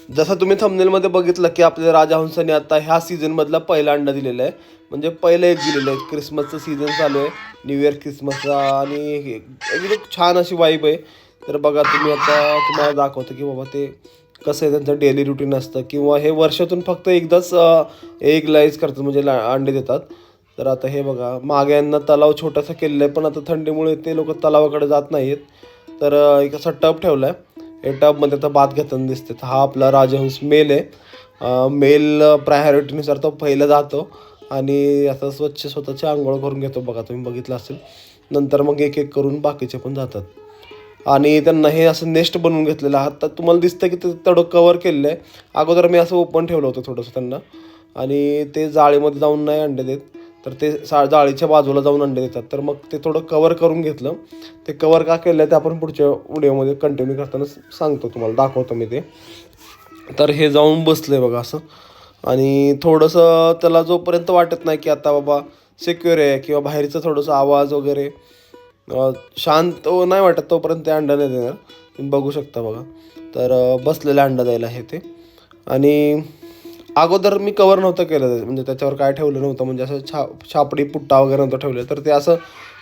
जसं तुम्ही थंबनेलमध्ये बघितलं की आपल्या राजहंसाने आता ह्या सीझनमधला पहिला अंडा दिलेला आहे, म्हणजे पहिलं एक दिलेलं आहे. क्रिसमसचं सीझन चालू आहे, न्यू इयर क्रिसमसचा, आणि एकदम छान अशी वाईब आहे. तर बघा तुम्ही, आता तुम्हाला दाखवतो की बाबा ते कसं आहे, त्यांचं डेली रुटीन असतं, किंवा हे वर्षातून फक्त एकदाच एग लाईज करतात, म्हणजे अंडे देतात. तर आता हे बघा, मागे यांना तलाव छोटासा केलेला आहे, पण आता थंडीमुळे ते लोक तलावाकडे जात नाही आहेत. तर एक असा टब ठेवला आहे, हे टबमध्ये आता बात घेताना दिसते. तर हा आपला राजहंस मेल आहे. मेल प्रायोरिटीनुसार तो पहिला जातो आणि आता स्वच्छ स्वतःची आंघोळ करून घेतो. बघा तुम्ही बघितलं असेल. नंतर मग एक एक करून बाकीचे पण जातात. आणि त्यांना हे असं नेस्ट बनवून घेतलेलं आहे. आता तुम्हाला दिसतं की ते थोडं कवर केलेलं आहे. अगोदर मी असं ओपन ठेवलं होतं थोडंसं त्यांना, आणि ते जाळीमध्ये जाऊन नाही अंडे देत, तर ते जाळीच्या बाजूला जाऊन अंडे देतात. तर मग ते थोडं कवर करून घेतलं. ते कवर का केलं ते आपण पुढच्या व्हिडिओमध्ये कंटिन्यू करताना सांगतो, तुम्हाला दाखवतो मी ते. तर हे जाऊन बसलं आहे बघा असं, आणि थोडंसं त्याला जोपर्यंत वाटत नाही की आता बाबा सिक्युअर आहे, किंवा बाहेरचं थोडंसं आवाज वगैरे शांत नाही वाटत, तोपर्यंत ते अंडा नाही देणार. तुम्ही बघू शकता बघा. तर बसलेला अंडा द्यायला आहे ते. आणि अगोदर मी कवर नव्हतं केलं, म्हणजे त्याच्यावर काय ठेवलं नव्हतं, म्हणजे असं छापडी पुट्टा वगैरे नव्हतं ठेवलं, तर ते असं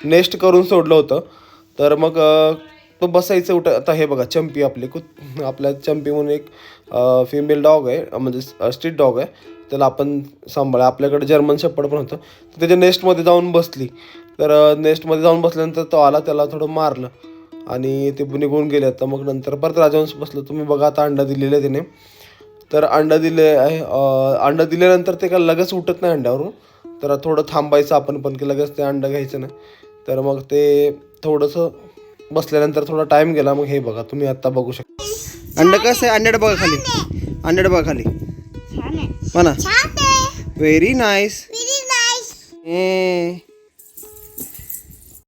नेस्ट करून सोडलं होतं. तर मग तो बसायचं आता हे बघा, चंपी आपली आपल्या चंपी म्हणून एक फिमेल डॉग आहे, म्हणजे स्ट्रीट डॉग आहे. त्याला आपण सांभाळा. आपल्याकडे जर्मन शेपर्ड पण होतं. तर त्याच्या नेस्टमध्ये जाऊन बसली. तर नेस्टमध्ये जाऊन बसल्यानंतर तो आला, त्याला थोडं मारलं आणि ते निघून गेले. तर मग नंतर परत राजहंस बसलं. तुम्ही बघा आता अंडा दिलेलं आहे त्याने. तर अंडा दिले आहे. अंडा दिल्यानंतर ते काय लगेच उठत नाही अंड्यावरून. तर थोडं थांबायचं आपण पण, की लगेच ते अंडं घ्यायचं नाही. तर मग ते थोडंसं बसल्यानंतर थोडा टाईम गेला. मग हे बघा तुम्ही आत्ता बघू शकता. अंडं कसं आहे? अंड्याड बघा खाली, अंड्याड बघा खाली म्हणा. Very nice.